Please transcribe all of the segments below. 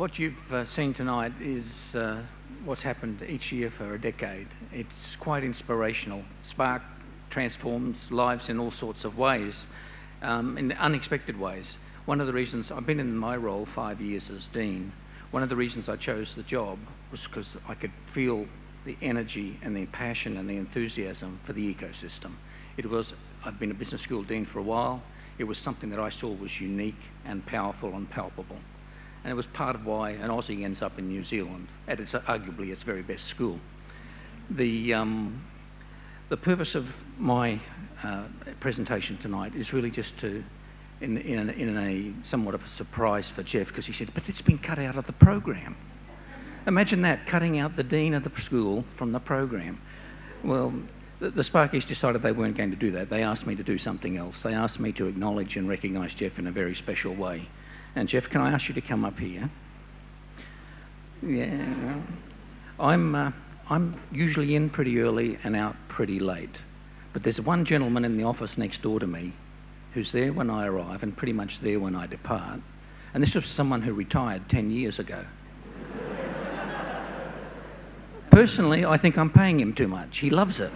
What you've seen tonight is what's happened each year for a decade. It's quite inspirational. Spark transforms lives in all sorts of ways, in unexpected ways. One of the reasons, I've been in my role 5 years as Dean, one of the reasons I chose the job was because I could feel the energy and the passion and the enthusiasm for the ecosystem. I'd been a business school dean for a while. It was something that I saw was unique and powerful and palpable. And it was part of why an Aussie ends up in New Zealand at arguably its very best school. The purpose of my presentation tonight is really just to, in a somewhat of a surprise for Jeff, because he said, but it's been cut out of the program. Imagine that, cutting out the dean of the school from the program. Well, the Sparkies decided they weren't going to do that. They asked me to do something else. They asked me to acknowledge and recognise Jeff in a very special way. And Jeff, can I ask you to come up here? Yeah, I'm usually in pretty early and out pretty late. But there's one gentleman in the office next door to me who's there when I arrive and pretty much there when I depart. And this was someone who retired 10 years ago. Personally, I think I'm paying him too much. He loves it.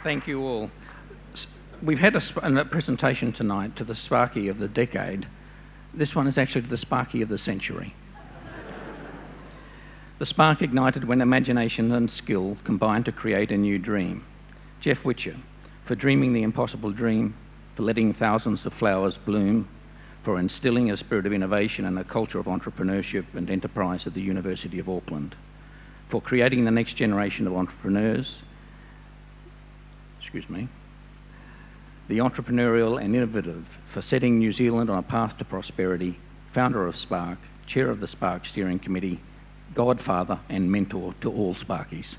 Thank you all. We've had a presentation tonight to the Sparky of the decade. This one is actually to the Sparky of the century. The spark ignited when imagination and skill combined to create a new dream. Jeff Whittred, for dreaming the impossible dream, for letting thousands of flowers bloom, for instilling a spirit of innovation and a culture of entrepreneurship and enterprise at the University of Auckland, for creating the next generation of entrepreneurs, the entrepreneurial and innovative, for setting New Zealand on a path to prosperity, founder of Spark, chair of the Spark Steering Committee, godfather and mentor to all Sparkies.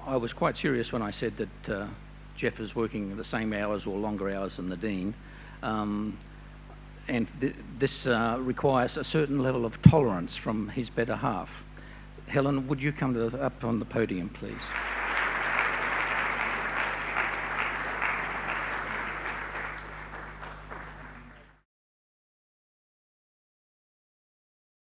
I was quite serious when I said that Jeff is working the same hours or longer hours than the Dean, and this requires a certain level of tolerance from his better half. Helen, would you come up on the podium, please?